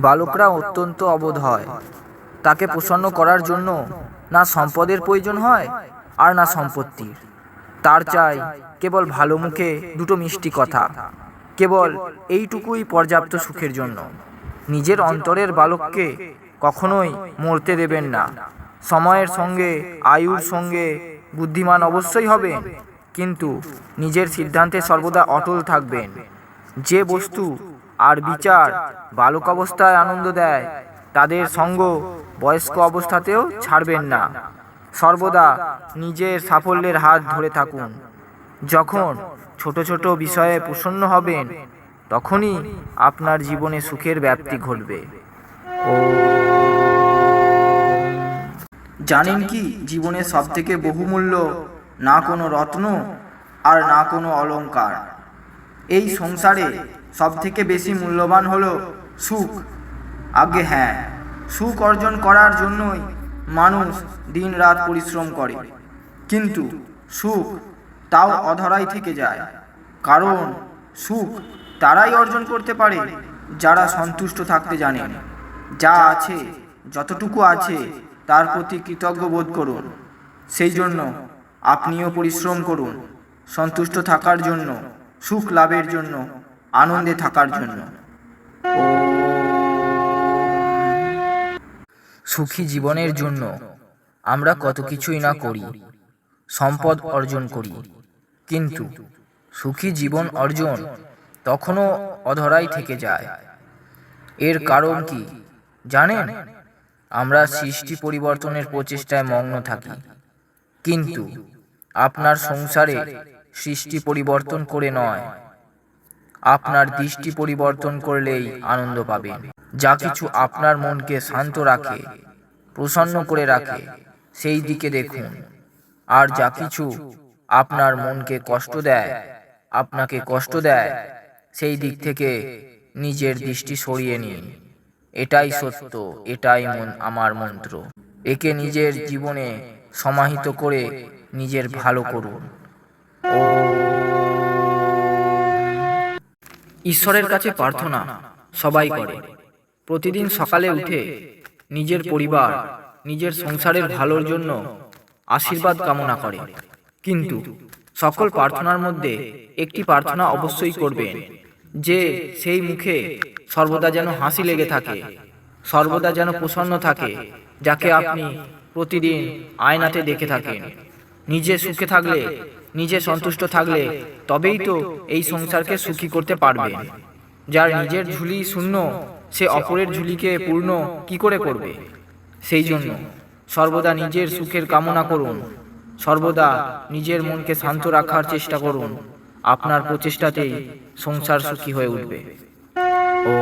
বালকরা অত্যন্ত অবোধ হয়। তাকে প্রসন্ন করার জন্য না সম্পদের প্রয়োজন হয় আর না সম্পত্তির। তার চাই কেবল ভালো মুখে দুটো মিষ্টি কথা, কেবল এইটুকুই পর্যাপ্ত সুখের জন্য। নিজের অন্তরের বালককে কখনোই মরতে দেবেন না। সময়ের সঙ্গে আয়ুর সঙ্গে বুদ্ধিমান অবশ্যই হবেন, কিন্তু নিজের সিদ্ধান্তে সর্বদা অটল থাকবেন। যে বস্তু আর বিচার বালক অবস্থায় আনন্দ দেয়, তাদের সঙ্গ বয়স্ক অবস্থাতেও ছাড়বেন না। সর্বদা নিজের সাফল্যের হাত ধরে থাকুন। যখন ছোট ছোট বিষয়ে প্রসন্ন হবেন, তখনই আপনার জীবনে সুখের ব্যাপ্তি ঘটবে। জানেন কি, জীবনের সবথেকে বহুমূল্য না কোনো রত্ন আর না কোনো অলংকার। এই সংসারে সবথেকে বেশি মূল্যবান হলো সুখ। আগে হ্যাঁ, সুখ অর্জন করার জন্যই মানুষ দিন রাত পরিশ্রম করে, কিন্তু সুখ তাও অধরাই থেকে যায়। কারণ সুখ তারাই অর্জন করতে পারে যারা সন্তুষ্ট থাকতে জানেন। যা আছে, যতটুকু আছে, তার প্রতি কৃতজ্ঞ বোধ করুন। সেই জন্য আপনিও পরিশ্রম করুন, সন্তুষ্ট থাকার জন্য, সুখ লাভের জন্য, আনন্দে থাকার জন্য। সুখী জীবনের জন্য আমরা কত কিছুই না করি, সম্পদ অর্জন করি, কিন্তু সুখী জীবন অর্জন তখনও অধরাই থেকে যায়। এর কারণ কি জানেন? আমরা সৃষ্টি পরিবর্তনের প্রচেষ্টায় মগ্ন থাকি, কিন্তু আপনার সংসারে সৃষ্টি পরিবর্তন করে নয়, আপনার দৃষ্টি পরিবর্তন করলেই আনন্দ পাবেন। যা কিছু আপনার মনকে শান্ত রাখে, প্রসন্ন করে রাখে, সেই দিকে দেখুন। আর যা কিছু আপনার মনকে কষ্ট দেয়, আপনাকে কষ্ট দেয়, সেই দিক থেকে নিজের দৃষ্টি সরিয়ে নিন। এটাই সত্য, এটাই আমার মন্ত্র। একে নিজের জীবনে সমাহিত করে নিজের ভালো করুন। ঈশ্বরের কাছে প্রার্থনা সবাই করে। প্রতিদিন সকালে উঠে নিজের পরিবার, নিজের সংসারের ভালোর জন্য আশীর্বাদ কামনা করে। কিন্তু সকল প্রার্থনার মধ্যে একটি প্রার্থনা অবশ্যই করবেন, যে সেই মুখে সর্বদা যেন হাসি লেগে থাকে, সর্বদা যেন প্রসন্ন থাকে, যাকে আপনি প্রতিদিন আয়নাতে দেখে থাকেন। নিজে সুখে থাকলে, নিজে সন্তুষ্ট থাকলে তবেই তো এই সংসারকে সুখী করতে পারবেন। যার নিজের ঝুলি শূন্য, সে অপরের ঝুলিকে পূর্ণ কি করে করবে? সেই জন্য সর্বদা নিজের সুখের কামনা করুন, সর্বদা নিজের মনকে শান্ত রাখার চেষ্টা করুন। আপনার প্রচেষ্টাতেই সংসার সুখী হয়ে উঠবে। ও